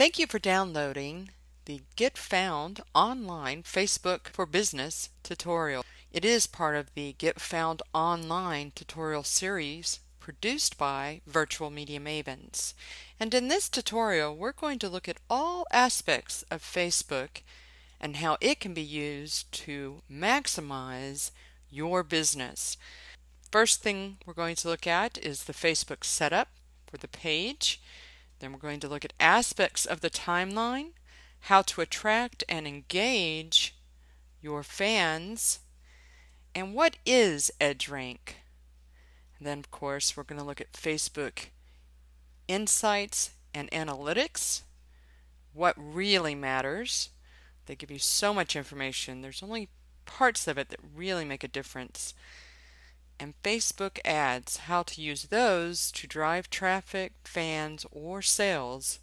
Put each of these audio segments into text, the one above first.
Thank you for downloading the Get Found Online Facebook for Business tutorial. It is part of the Get Found Online tutorial series produced by Virtual Media Mavens. And in this tutorial, we're going to look at all aspects of Facebook and how it can be used to maximize your business. First thing we're going to look at is the Facebook setup for the page. Then we're going to look at aspects of the timeline, how to attract and engage your fans, and what is EdgeRank. And then, of course, we're going to look at Facebook Insights and Analytics, what really matters. They give you so much information. There's only parts of it that really make a difference. And Facebook ads, how to use those to drive traffic, fans, or sales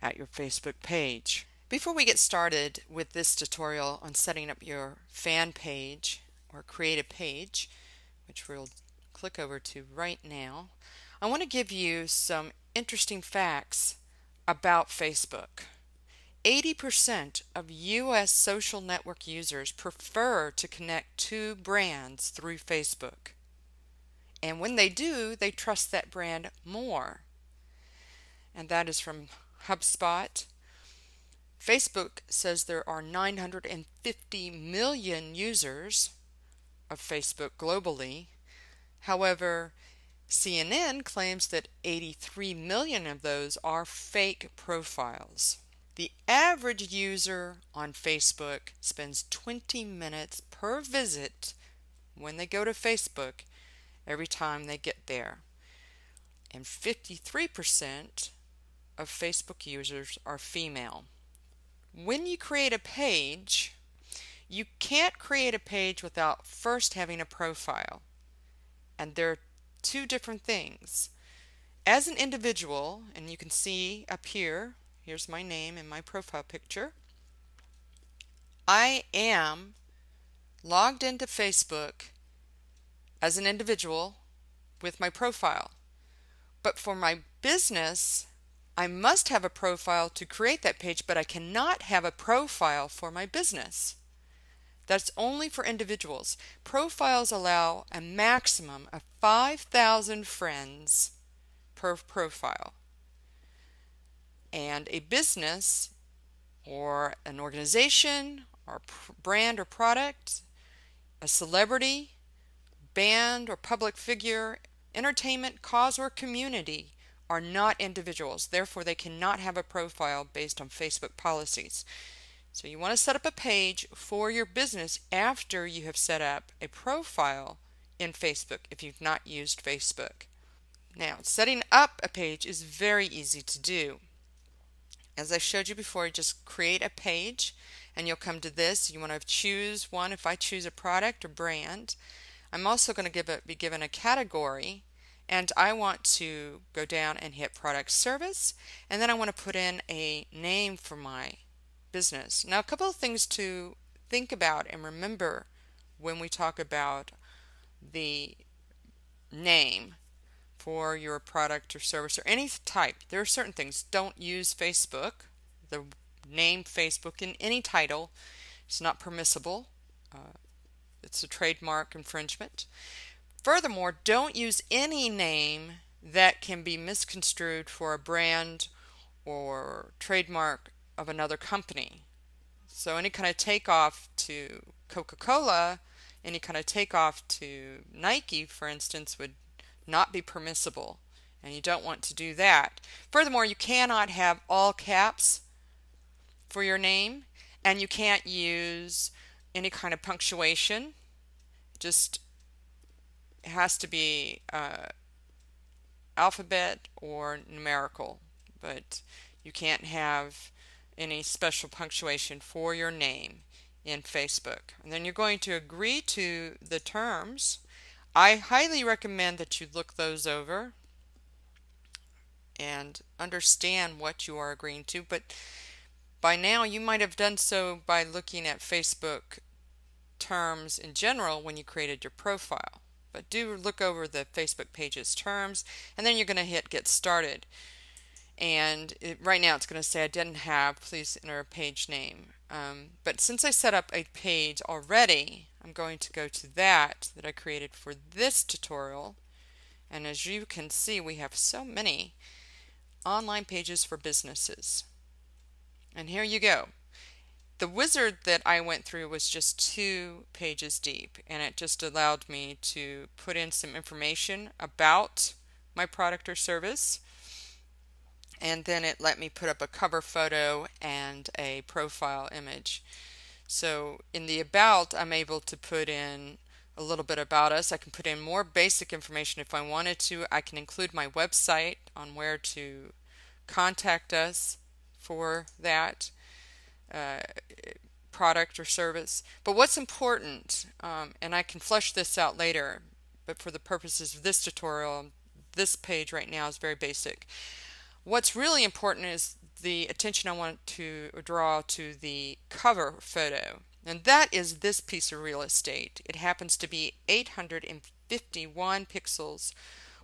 at your Facebook page. Before we get started with this tutorial on setting up your fan page or create a page, which we'll click over to right now, I want to give you some interesting facts about Facebook. 80% of U.S. social network users prefer to connect to brands through Facebook. And when they do, they trust that brand more. And that is from HubSpot. Facebook says there are 950 million users of Facebook globally. However, CNN claims that 83 million of those are fake profiles. The average user on Facebook spends 20 minutes per visit when they go to Facebook every time they get there. And 53% of Facebook users are female. When you create a page, you can't create a page without first having a profile. And there are two different things. As an individual, and you can see up here, here's my name and my profile picture. I am logged into Facebook as an individual with my profile. But for my business, I must have a profile to create that page, but I cannot have a profile for my business. That's only for individuals. Profiles allow a maximum of 5,000 friends per profile. And a business or an organization or brand or product, a celebrity, band or public figure, entertainment, cause, or community are not individuals. Therefore, they cannot have a profile based on Facebook policies. So you want to set up a page for your business after you have set up a profile in Facebook if you've not used Facebook. Now, setting up a page is very easy to do. As I showed you before, you just create a page and you'll come to this. You want to choose one. If I choose a product or brand, I'm also going to be given a category, and I want to go down and hit product service, and then I want to put in a name for my business. Now, a couple of things to think about and remember when we talk about the name for your product or service or any type. There are certain things. Don't use Facebook, the name Facebook in any title. It's not permissible. It's a trademark infringement. Furthermore, don't use any name that can be misconstrued for a brand or trademark of another company. So any kind of takeoff to Coca-Cola, any kind of takeoff to Nike, for instance, would not be permissible, and you don't want to do that. Furthermore, you cannot have all caps for your name, and you can't use any kind of punctuation. Just it has to be alphabet or numerical, but you can't have any special punctuation for your name in Facebook. And then you're going to agree to the terms. I highly recommend that you look those over and understand what you are agreeing to, but by now you might have done so by looking at Facebook terms in general when you created your profile. But do look over the Facebook page's terms, and then you're going to hit get started. and right now it's going to say I didn't have, please enter a page name. But since I set up a page already, I'm going to go to that I created for this tutorial. And as you can see, we have so many online pages for businesses. And here you go. The wizard that I went through was just 2 pages deep, and it just allowed me to put in some information about my product or service, and then it let me put up a cover photo and a profile image. So in the about, I'm able to put in a little bit about us. I can put in more basic information if I wanted to. I can include my website on where to contact us for that product or service. But what's important, and I can flesh this out later, but for the purposes of this tutorial, this page right now is very basic. What's really important is the attention I want to draw to the cover photo, and that is this piece of real estate. It happens to be 851 pixels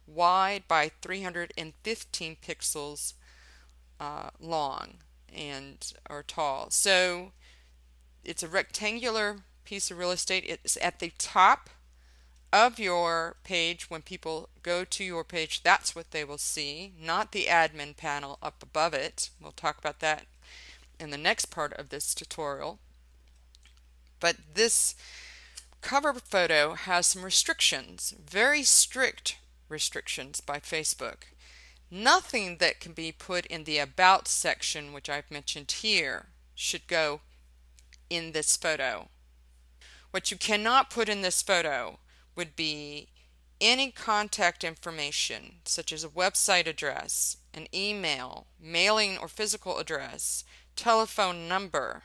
wide by 315 pixels long and or tall. So it's a rectangular piece of real estate. It's at the top of your page. When people go to your page, that's what they will see, not the admin panel up above it. We'll talk about that in the next part of this tutorial. But this cover photo has some restrictions, very strict restrictions by Facebook. Nothing that can be put in the About section, which I've mentioned here, should go in this photo. What you cannot put in this photo would be any contact information, such as a website address, an email, mailing or physical address, telephone number.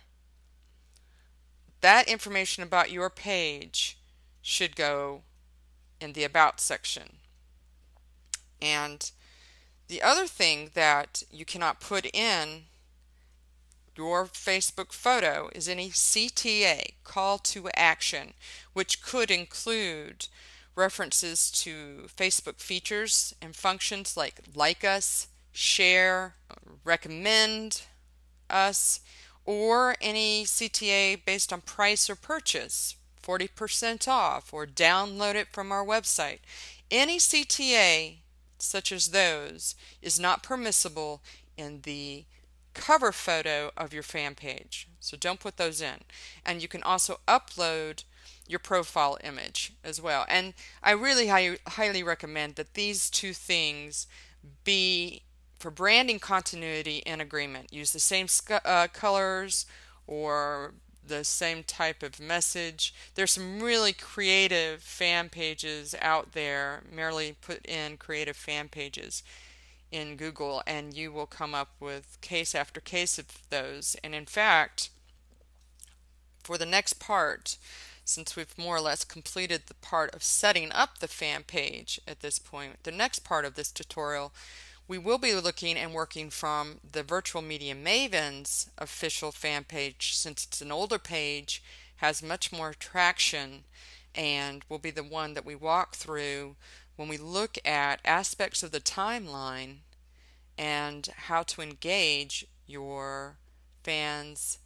That information about your page should go in the About section. And the other thing that you cannot put in your Facebook photo is any CTA, call to action, which could include references to Facebook features and functions like us, share, recommend us, or any CTA based on price or purchase, 40% off, or download it from our website. Any CTA such as those is not permissible in the cover photo of your fan page. So don't put those in. And you can also upload your profile image as well. And I really highly recommend that these 2 things be, for branding continuity, in agreement. Use the same colors or the same type of message. There's some really creative fan pages out there. Merely put in creative fan pages in Google and you will come up with case after case of those. And in fact, for the next part, since we've more or less completed the part of setting up the fan page at this point, the next part of this tutorial, we will be looking and working from the Virtual Media Mavens official fan page, since it's an older page, has much more traction, and will be the one that we walk through when we look at aspects of the timeline and how to engage your fans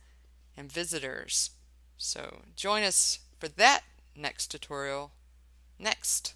and visitors. So join us for that next tutorial next.